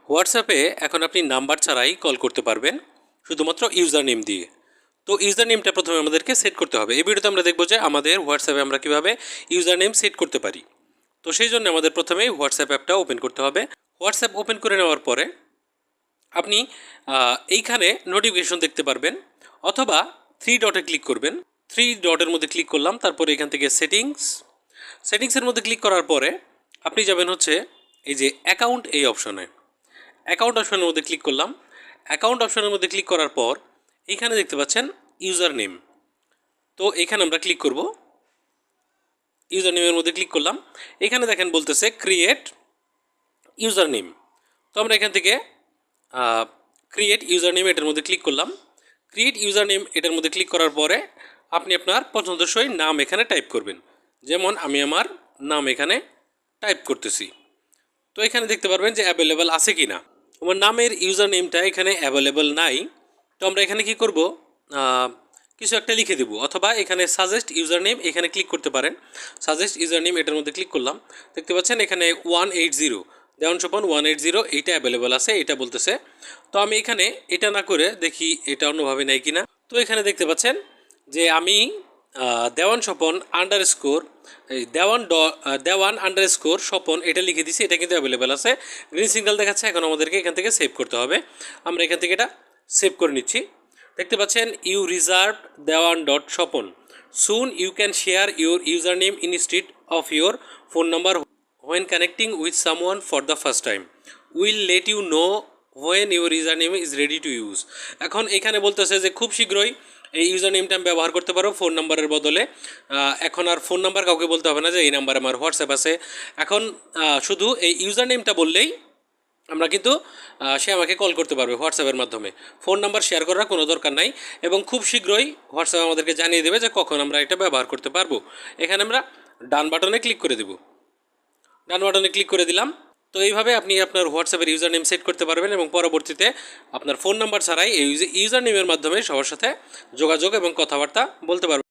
হোয়াটসঅ্যাপে এখন আপনি নাম্বার ছাড়াই কল করতে পারবেন শুধুমাত্র ইউজার নেম দিয়ে। তো ইউজার নেমটা প্রথমে আমাদেরকে সেট করতে হবে। এই ভিডিওতে আমরা দেখব যে আমাদের হোয়াটসঅ্যাপে আমরা কীভাবে ইউজার নেম সেট করতে পারি। তো সেই জন্য আমাদের প্রথমেই হোয়াটসঅ্যাপ অ্যাপটা ওপেন করতে হবে। হোয়াটসঅ্যাপ ওপেন করে নেওয়ার পরে আপনি এইখানে নোটিফিকেশন দেখতে পারবেন, অথবা থ্রি ডটে ক্লিক করবেন। থ্রি ডটের মধ্যে ক্লিক করলাম, তারপরে এখান থেকে সেটিংসের মধ্যে ক্লিক করার পরে আপনি যাবেন হচ্ছে এই যে অ্যাকাউন্ট, এই অপশনে অ্যাকাউন্ট অপশনের মধ্যে ক্লিক করলাম। অ্যাকাউন্ট অপশনের মধ্যে ক্লিক করার পর এইখানে দেখতে পাচ্ছেন ইউজার নেম। তো এখানে আমরা ক্লিক করব, ইউজার নেমের মধ্যে ক্লিক করলাম। এখানে দেখেন বলতেছে ক্রিয়েট ইউজার নেম। তো আমরা এখান থেকে ক্রিয়েট ইউজার নেম এটার মধ্যে ক্লিক করলাম। ক্রিয়েট ইউজার নেম এটার মধ্যে ক্লিক করার পরে আপনি আপনার পছন্দসই নাম এখানে টাইপ করবেন। যেমন আমি আমার নাম এখানে টাইপ করতেছি। তো এখানে দেখতে পারবেন যে অ্যাভেলেবেল আছে কি না। আমার নামের ইউজার নেমটা এখানে অ্যাভেলেবেল নাই। তো আমরা এখানে কি করব, কিছু একটা লিখে দেবো, অথবা এখানে সাজেস্ট ইউজার নেম এখানে ক্লিক করতে পারেন। সাজেস্ট ইউজার নেম এটার মধ্যে ক্লিক করলাম। দেখতে পাচ্ছেন এখানে 180 দেওয়ান স্বপন 180 এইটা অ্যাভেলেবেল আছে, এটা বলতেছে। তো আমি এখানে এটা না করে দেখি এটা অন্যভাবে নেই কিনা। তো এখানে দেখতে পাচ্ছেন যে আমি দেওয়ান স্বপন আন্ডারস্কোর দেওয়ান আন্ডারস্কোর স্বপন এটা লিখে দিছি, এটা কিন্তু অ্যাভেলেবেল আছে। গ্রিন সিগন্যাল দেখাচ্ছে। এখন আমাদেরকে এখান থেকে সেভ করতে হবে। আমরা এখান থেকে এটা সেভ করে নিচ্ছি। দেখতে পাচ্ছেন you reserve Dewan dot Swapan, soon you can share your user name instead of your phone number when connecting with someone for the first time, we'll let you know when your username is ready to use। এখন এখানে বলতেছে যে খুব শীঘ্রই এই user নেমটা আমি ব্যবহার করতে পারো ফোন নাম্বারের বদলে। এখন আর ফোন নাম্বার কাউকে বলতে হবে না যে এই নাম্বার আমার হোয়াটসঅ্যাপ আছে। এখন শুধু এই ইউজার নেমটা বললেই আমরা কিন্তু সে আমাকে কল করতে পারবে হোয়াটসঅ্যাপের মাধ্যমে। ফোন নাম্বার শেয়ার করার কোনো দরকার নাই, এবং খুব শীঘ্রই হোয়াটসঅ্যাপ আমাদেরকে জানিয়ে দেবে যে কখন আমরা এটা ব্যবহার করতে পারবো। এখানে আমরা ডান বাটনে ক্লিক করে দেব। ডান বাটনে ক্লিক করে দিলাম। তো এইভাবে আপনি আপনার হোয়াটসঅ্যাপের ইউজার নেম সেট করতে পারবেন, এবং পরবর্তীতে আপনার ফোন নাম্বার ছাড়াই এই ইউজার নেমের মাধ্যমে সবার সাথে যোগাযোগ এবং কথাবার্তা বলতে পারবেন।